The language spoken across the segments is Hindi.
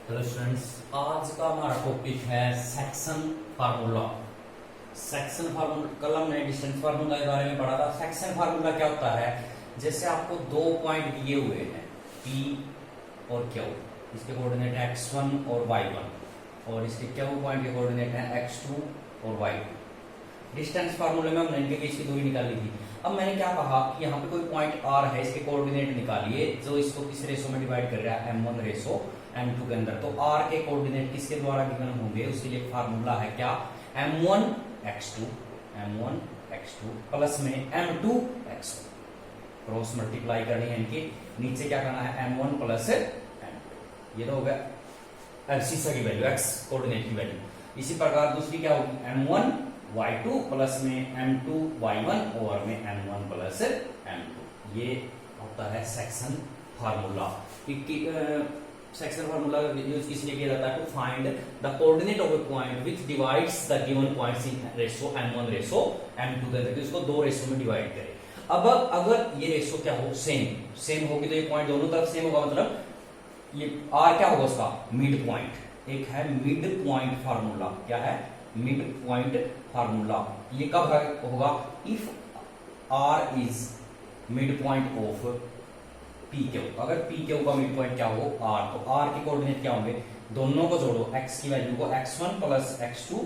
हेलो स्टूडेंट्स, आज का हमारा टॉपिक है सेक्शन फार्मूला। सेक्शन फार्मूला कल हमने डिस्टेंस फार्मूला के बारे में पढ़ा था। सेक्शन फार्मूला क्या होता है? जैसे आपको दो पॉइंट दिए हुए हैं P और Q, इसके कोऑर्डिनेट x1 और y1 और इसके Q पॉइंट के कोऑर्डिनेट है x2 और y2। डिस्टेंस फार्मूले में हमने इनके बीच की दूरी निकाली थी। अब मैंने क्या कहा कि यहाँ पे कोई पॉइंट R है, इसके कोऑर्डिनेट निकालिए जो इसको किस रेशो में डिवाइड कर रहा है, m1 रेशो m2 के अंदर। तो R के कोऑर्डिनेट किसके द्वारा गिवन होंगे, उसके लिए फार्मूला है क्या, m1 x2 प्लस में m2 x2। क्रॉस मल्टीप्लाई करनी है इनकी, नीचे क्या करना है m1 प्लस m2। ये तो हो गया सीसा की वैल्यू, x कोऑर्डिनेट की वैल्यू। इसी प्रकार दूसरी क्या होगी, m1 y2 प्लस में m2 y1 और में m1 प्लस m2। ये होता है section formula. Section formula use इसलिए किया जाता है to find the coordinate of a point which divides the given points in ratio m1 ratio m2 के अंदर, इसको दो रेशो में डिवाइड करें। अब अगर ये रेशो क्या हो, सेम होगी तो ये पॉइंट दोनों तरफ सेम होगा, मतलब ये r क्या होगा उसका, मिड पॉइंट। एक है मिड पॉइंट फार्मूला, क्या है, मिड पॉइंट फार्मूला। ये कब होगा, if r is mid point of P Q. अगर पी क्यू का मिड पॉइंट क्या हो, r, तो r के कोऑर्डिनेट क्या होंगे, दोनों को जोड़ो, x की वैल्यू को x1 प्लस x2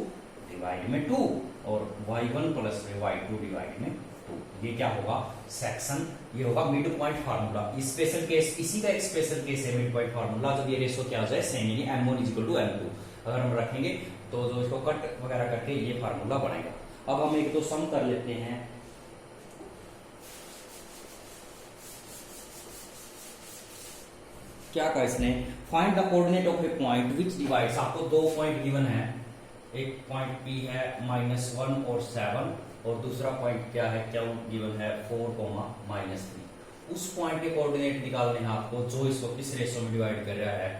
डिवाइड में 2 और y1 प्लस y2 डिवाइड में 2। ये क्या होगा, सेक्शन, ये होगा mid point formula. Special case, इसी का एक स्पेशल केस है मिड पॉइंट फार्मूला, जब ये रेशो क्या हो जाए सेम, यानी m1 इक्वल टू m2 अगर हम रखेंगे तो जो इसको कट वगैरह करके ये फार्मूला बनेगा। अब हम एक दो सम कर लेते हैं। क्या कहा इसने, find the coordinate of a point which divides, आपको दो पॉइंट गिवन है, एक पॉइंट P है -1 और 7 और दूसरा पॉइंट क्या है, क्या गिवन है 4, -3। उस पॉइंट के कोऑर्डिनेट निकालने हैं आपको, जो इसको किस रेशो में डिवाइड कर रहा है।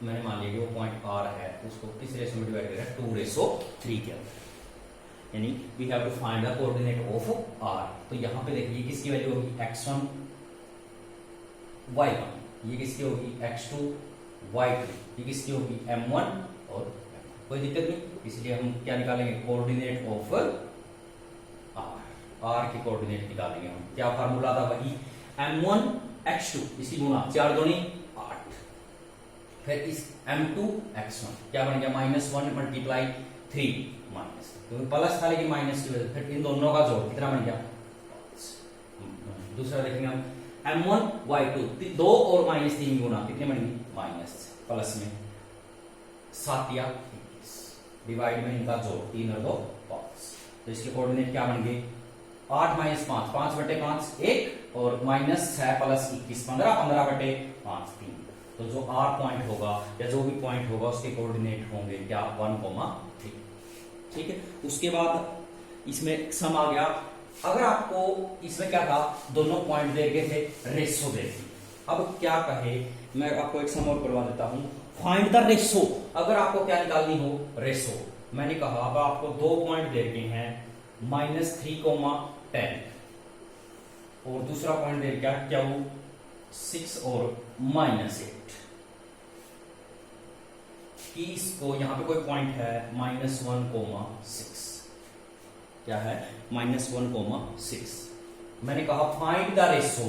मैंने मान लिया कि वो पॉइंट R है, उसको किस रेशो में डिवाइड कर रहा है, 2:3 के अंदर, यानी we have to find the coordinate of R। तो यहाँ पे देखिए किसकी वैल्यू होगी, x1 y1, ये किसकी होगी x2 y2, ये किसकी होगी m1 और m2। कोई दिक्कत नहीं, इसलिए हम क्या निकालेंगे, कोऑर्डिनेट ऑफ r के कोऑर्डिनेट निकालेंगे हम। क्या फार्मूला था, वही m1 x2 इसकी गुणा 4 दूनी 8, फिर इस m2 x1 क्या बन गया, -1 मल्टीप्लाई 3 माइनस, क्योंकि प्लस था लेकिन माइनस की वजह, फिर इन दोनों का जोड़ कितना बन गया 5। दूसरा देखेंगे हम m1 y2, 2 और -3 गुना कितने बनेंगे, माइनस, प्लस में 7 या 21 डिवाइड में इनका जोड़ 3 और 2 5। तो इसके कोऑर्डिनेट क्या बन गए, 8 - 5 5/5 1 और -6 प्लस 21 15 3। तो जो R पॉइंट होगा या जो भी पॉइंट होगा उसके कोऑर्डिनेट होंगे क्या, 1,3। ठीक है। उसके बाद इसमें सम आ गया। अगर आपको इसमें क्या था, दोनों पॉइंट दे गए थे, रेशो दे दी। अब क्या कहे, मैं आपको एक सम और करवा देता हूं, फाइंड द रेशो। अगर आपको क्या निकालनी हो, रेशो, मैंने कहा अब आपको दो पॉइंट दे गए हैं -3,10 और दूसरा पॉइंट दे क्या, 6 और -8 कि इसको यहां पे कोई पॉइंट है -1,6, क्या है -1,6। मैंने कहा find the ratio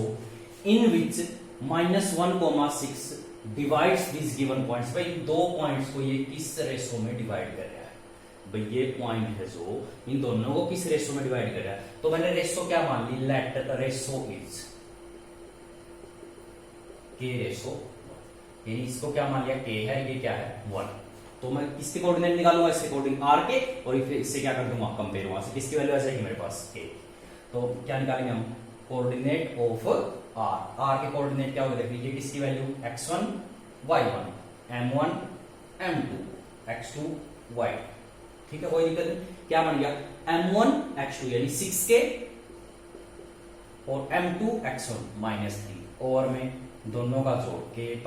in which -1,6 divides this given points. भाई दो पॉइंट्स को ये किस रेशो में डिवाइड कर रहा है, भाई ये पॉइंट है जो इन दोनों को किस रेशो में डिवाइड कर रहा है। तो मैंने रेशो क्या मान ली, let ratio is k ratio, यानी इसको क्या मान लिया, k है, ये क्या है 1। तो मैं किसके कोऑर्डिनेट निकालूंगा, इसके कोऑर्डिनेट r के, और फिर इससे क्या कर दूंगा, कंपेयर, वहां से किसकी वैल्यू आ जाएगी मेरे पास k। तो क्या निकालेंगे हम, कोऑर्डिनेट ऑफ r के कोऑर्डिनेट क्या होगा, देख लीजिए किसकी value, x1 y1 m1 m2 x2 y2। ठीक है, कोई दिक्कत नहीं। क्या बन गया, m1 x2 यानी 6k और m2 x1 -3 और में दोनों का जोड़ k +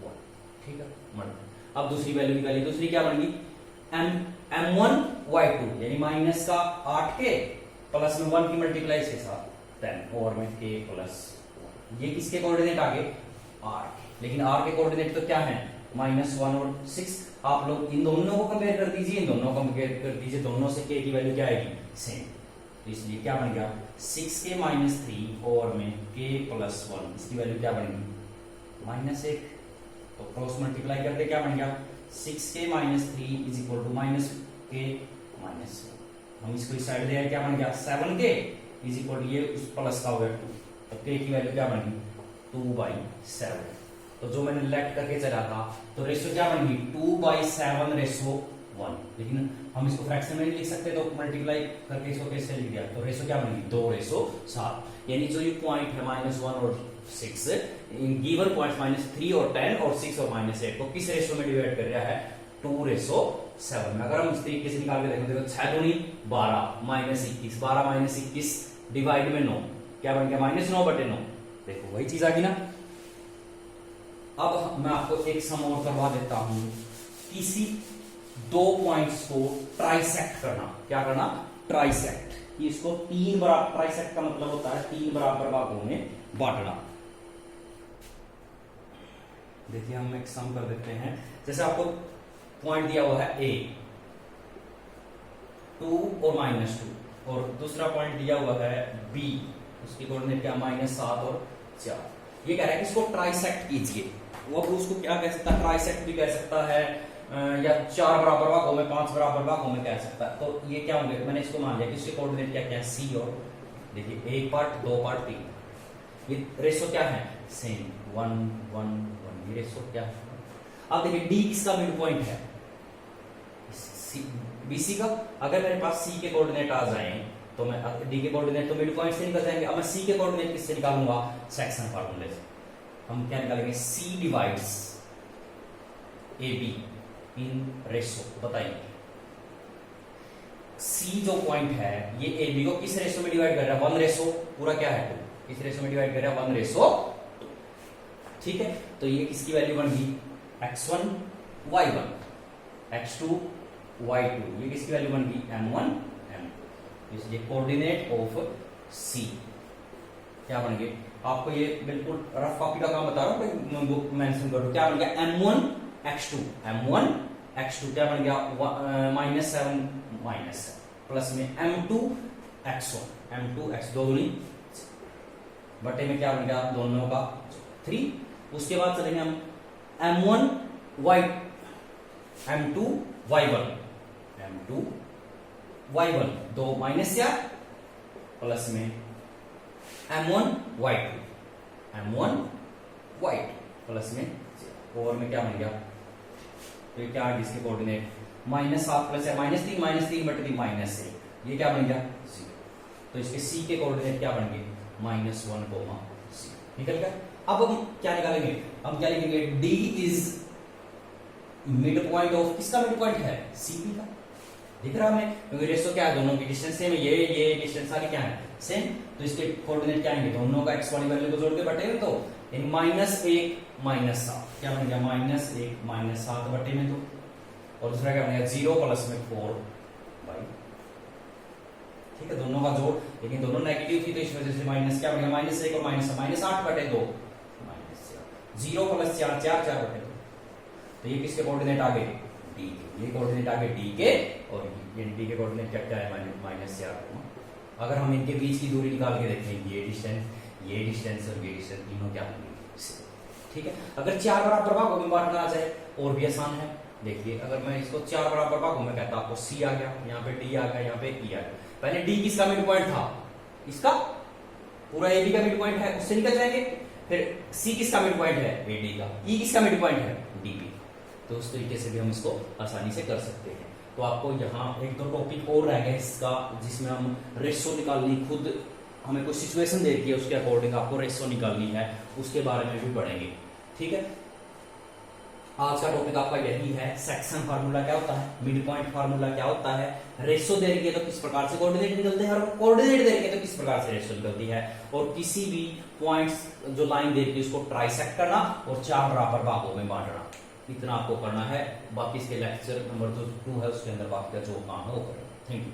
1। ठीक है, अब दूसरी वैल्यू निकालिए। दूसरी क्या बनेगी, m1 y2 यानी माइनस का 8k प्लस में 1 की मल्टीप्लाई इसके साथ 10 और में k + 1। ये किसके कोऑर्डिनेट आ गए, r के, लेकिन r के कोऑर्डिनेट तो क्या है -1 और 6। आप लोग इन दोनों को कंपेयर कर दीजिए, इन दोनों को कंपेयर कर दीजिए, दोनों से k की वैल्यू क्या आएगी, सेम। तो इसलिए क्या बन गया 6k - 3 और में k + 1, इसकी वैल्यू क्या बनेगी -1। तो क्रॉस मल्टीप्लाई करके क्या बन गया 6k - 3 = -k - 1। हम इसको इस साइड ले आए, क्या बन गया 7k = ये उस प्लस का हो गया 2। तो k की वैल्यू क्या बनेगी 2/7। तो जो मैंने लेफ्ट करके चला था तो रेशो क्या बनेगी 2/7:1। लेकिन हम इसको फ्रैक्शन में नहीं लिख सकते, तो मल्टीप्लाई करके इसको कैसे लिख दिया, तो रेशो क्या बनेगी 2:7। यानी जो ये पॉइंट है -1 और 6, इन गिवन पॉइंट्स -3 और 10 और 6 और -8 को किस रेशो में डिवाइड कर रहा है 2:7 में। अगर हम इस तरीके से निकाल के देखें, देखो 6 दूनी 12 -21, 12 - 21 डिवाइड में 9, क्या बन गया -9/9। देखो वही चीज आ गई ना। अब मैं आपको एक सम और करवा देता हूं, किसी दो पॉइंट्स को ट्राइसेक्ट करना। क्या करना ट्राइसेक्ट। इसको 3 बराबर, ट्राइसेक्ट का मतलब होता है 3 बराबर भागों में बांटना। देखिए हम एक सम कर देते हैं। जैसे आपको पॉइंट दिया हुआ है A 2 और -2, और दूसरा पॉइंट दिया हुआ है B, उसकी कोऑर्डिनेट क्या -7 और 4। ये कह रहा है कि इसको ट्राइसेक्ट कीजिए। वो उसको क्या कह सकता है, ट्राइसेक्ट भी कह सकता है, या 4 बराबर भागों में 5 बराबर भागों में कह सकता है। तो ये क्या होंगे, मैंने इसको मान लिया कि इसके कोऑर्डिनेट क्या क्या है C, और देखिए 1 पार्ट 2 पार्ट 3। ये रेशो क्या है सेम 1 1 1। ये रेशो क्या है। अब देखिए D किसका मिड पॉइंट है BC का। अगर मेरे पास C के कोऑर्डिनेट आ जाएं तो मैं D के कोऑर्डिनेट तो मिड पॉइंट से निकल जाएंगे। अब मैं C के कोऑर्डिनेट किससे निकालूंगा, सेक्शन फार्मूले से। हम क्या निकालेंगे C divides AB in ratio. बताइए C जो पॉइंट है ये AB को किस रेशो में डिवाइड कर रहा है 1 रेशो, पूरा क्या है 2, इस रेशो में डिवाइड कर रहा है 1 रेशो 2। ठीक है, तो ये किसकी वैल्यू बन गई x1 y1 x2 y2। ये किसकी वैल्यू बन गई m1 m2। इसलिए कोऑर्डिनेट ऑफ C क्या बन गए, आपको ये बिल्कुल रफ कॉपी का काम बता रहा हूं, मैं बुक मेंशन करूं। क्या बन गया m1 x2 क्या बन गया -7 प्लस में m2 x1 दो दूनी बटे में क्या बन गया दोनों का 3। उसके बाद चलेंगे हम m1 y m2 y1 दो -4 प्लस में m1 y2 प्लस में ओवर में क्या बन गया, तो ये क्या है इसके कोऑर्डिनेट -7 प्लस है -3 -3/3 -1। ये क्या बन गया 0। तो इसके C के कोऑर्डिनेट क्या बन गए -1, 0 निकल गया। अब हम क्या निकालेंगे, हम क्या लिखेंगे D is mid point of, किसका मिड पॉइंट है CP का। दिख रहा है हमें, क्योंकि रेशो क्या है दोनों की डिस्टेंस सेम है, ये डिस्टेंस सारी क्या है सेम। तो इसके कोऑर्डिनेट क्या आएंगे दोनों का x वाली वैल्यू को जोड़ के बटे में, तो इन -1 -7 क्या बन गया -1 -7 बटे में 2, और दूसरा क्या बन गया 0 प्लस में 4 बाई। ठीक है, दोनों का जोड़, लेकिन दोनों नेगेटिव थी तो इस वजह से माइनस क्या बन गया -1 और -8 बटे 2 0 प्लस 4 4 बटे 2। तो ये किसके कोऑर्डिनेट आ गए D के, ये कोऑर्डिनेट आ गए D के, और ये D के कोऑर्डिनेट क्या है -4। अगर हम इनके बीच की दूरी निकाल के देखें, ये डिस्टेंस और ये डिस्टेंस तीनों क्या होंगे। ठीक है, अगर 4 बराबर भागों में बांटना आ जाए और भी आसान है। देखिए अगर मैं इसको 4 बराबर भागों में कहता, आपको C आ गया, यहाँ पे D आ गया, यहाँ पे E आ गया। पहले D किसका मिड पॉइंट था, इसका पूरा AB का मिड पॉइंट है, उससे निकल जाएंगे। फिर C किसका मिड पॉइंट है AD का, E किसका मिड पॉइंट है DB। तो उस तरीके से भी हम इसको आसानी से कर सकते हैं। तो आपको यहाँ 1-2 टॉपिक और रह गए इसका, जिसमें हम रेशो निकालनी, खुद हमें कोई सिचुएशन दे दी है उसके अकॉर्डिंग आपको रेशो निकालनी है, उसके बारे में भी पढ़ेंगे। ठीक है, आज का टॉपिक आपका यही है, सेक्शन फार्मूला क्या होता है, मिड पॉइंट फार्मूला क्या होता है, रेशो दे रही है तो किस प्रकार से कोऑर्डिनेट निकलते हैं, और कोऑर्डिनेट दे रही है तो किस प्रकार से रेशो निकलती है, और किसी भी पॉइंट्स जो लाइन दे रही है उसको ट्राइसेक्ट करना और 4 बराबर भागों में बांटना। इतना आपको करना है, बाकी इसके लेक्चर नंबर 2 है उसके अंदर बाकी का जो काम है वो करें। Thank you.